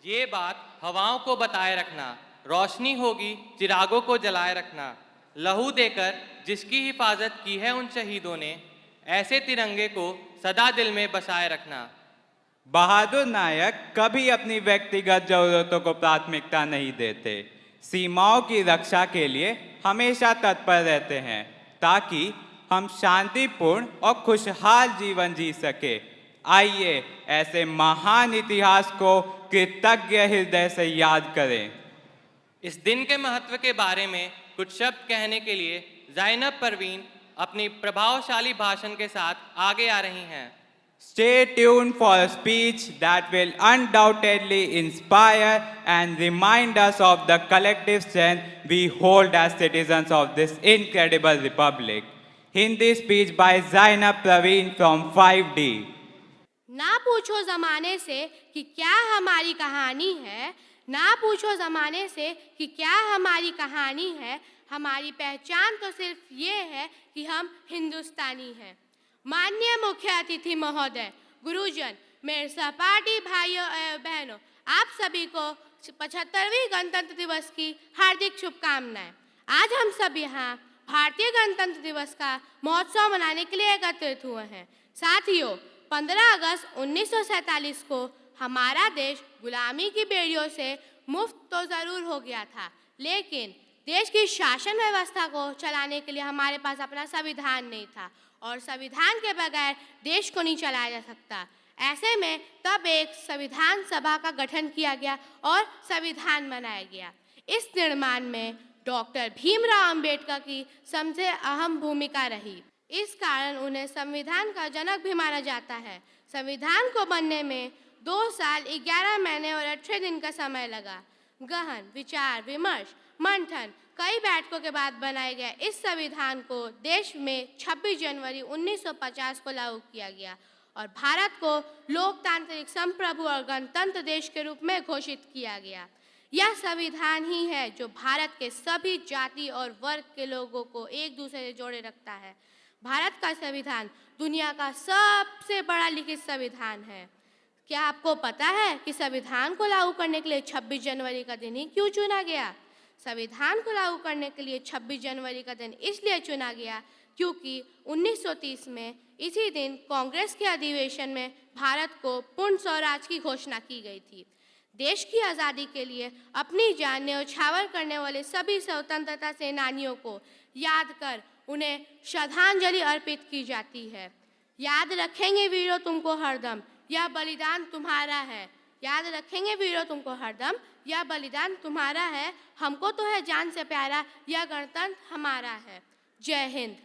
ये बात हवाओं को बताए रखना, रोशनी होगी चिरागों को जलाए रखना। लहू देकर जिसकी हिफाजत की है उन शहीदों ने, ऐसे तिरंगे को सदा दिल में बसाए रखना। बहादुर नायक कभी अपनी व्यक्तिगत जरूरतों को प्राथमिकता नहीं देते। सीमाओं की रक्षा के लिए हमेशा तत्पर रहते हैं ताकि हम शांतिपूर्ण और खुशहाल जीवन जी सके। आइए ऐसे महान इतिहास को कृतज्ञ हृदय से याद करें। इस दिन के महत्व के बारे में कुछ शब्द कहने के लिए ज़ैनब परवीन अपनी प्रभावशाली भाषण के साथ आगे आ रही हैं। Stay tuned for a speech that will undoubtedly inspire and remind us of the collective strength we hold as citizens of this incredible republic. Hindi speech by Zainab Praveen from 5D. ना पूछो ज़माने से कि क्या हमारी कहानी है, ना पूछो ज़माने से कि क्या हमारी कहानी है। हमारी पहचान तो सिर्फ ये है कि हम हिंदुस्तानी हैं। माननीय मुख्य अतिथि महोदय, गुरुजन, मेरे सहपाठी भाइयों एवं बहनों, आप सभी को 75वीं गणतंत्र दिवस की हार्दिक शुभकामनाएं। आज हम सब यहाँ भारतीय गणतंत्र दिवस का महोत्सव मनाने के लिए एकत्रित हुए हैं। साथियों, 15 अगस्त 1947 को हमारा देश गुलामी की बेड़ियों से मुक्त तो ज़रूर हो गया था, लेकिन देश की शासन व्यवस्था को चलाने के लिए हमारे पास अपना संविधान नहीं था और संविधान के बगैर देश को नहीं चलाया जा सकता। ऐसे में तब एक संविधान सभा का गठन किया गया और संविधान बनाया गया। इस निर्माण में डॉक्टर भीमराव अंबेडकर की सबसे अहम भूमिका रही। इस कारण उन्हें संविधान का जनक भी माना जाता है। संविधान को बनने में 2 साल 11 महीने और 18 दिन का समय लगा। गहन विचार विमर्श मंथन कई बैठकों के बाद बनाए गए इस संविधान को देश में 26 जनवरी 1950 को लागू किया गया और भारत को लोकतांत्रिक संप्रभु और गणतंत्र देश के रूप में घोषित किया गया। यह संविधान ही है जो भारत के सभी जाति और वर्ग के लोगों को एक दूसरे से जोड़े रखता है। भारत का संविधान दुनिया का सबसे बड़ा लिखित संविधान है। क्या आपको पता है कि संविधान को लागू करने के लिए 26 जनवरी का दिन ही क्यों चुना गया? संविधान को लागू करने के लिए 26 जनवरी का दिन इसलिए चुना गया क्योंकि 1930 में इसी दिन कांग्रेस के अधिवेशन में भारत को पूर्ण स्वराज की घोषणा की गई थी। देश की आज़ादी के लिए अपनी जान न्यौछावर करने वाले सभी स्वतंत्रता सेनानियों को याद कर उन्हें श्रद्धांजलि अर्पित की जाती है। याद रखेंगे वीरों तुमको हरदम, यह बलिदान तुम्हारा है। याद रखेंगे वीरों तुमको हरदम, यह बलिदान तुम्हारा है। हमको तो है जान से प्यारा, यह गणतंत्र हमारा है। जय हिंद।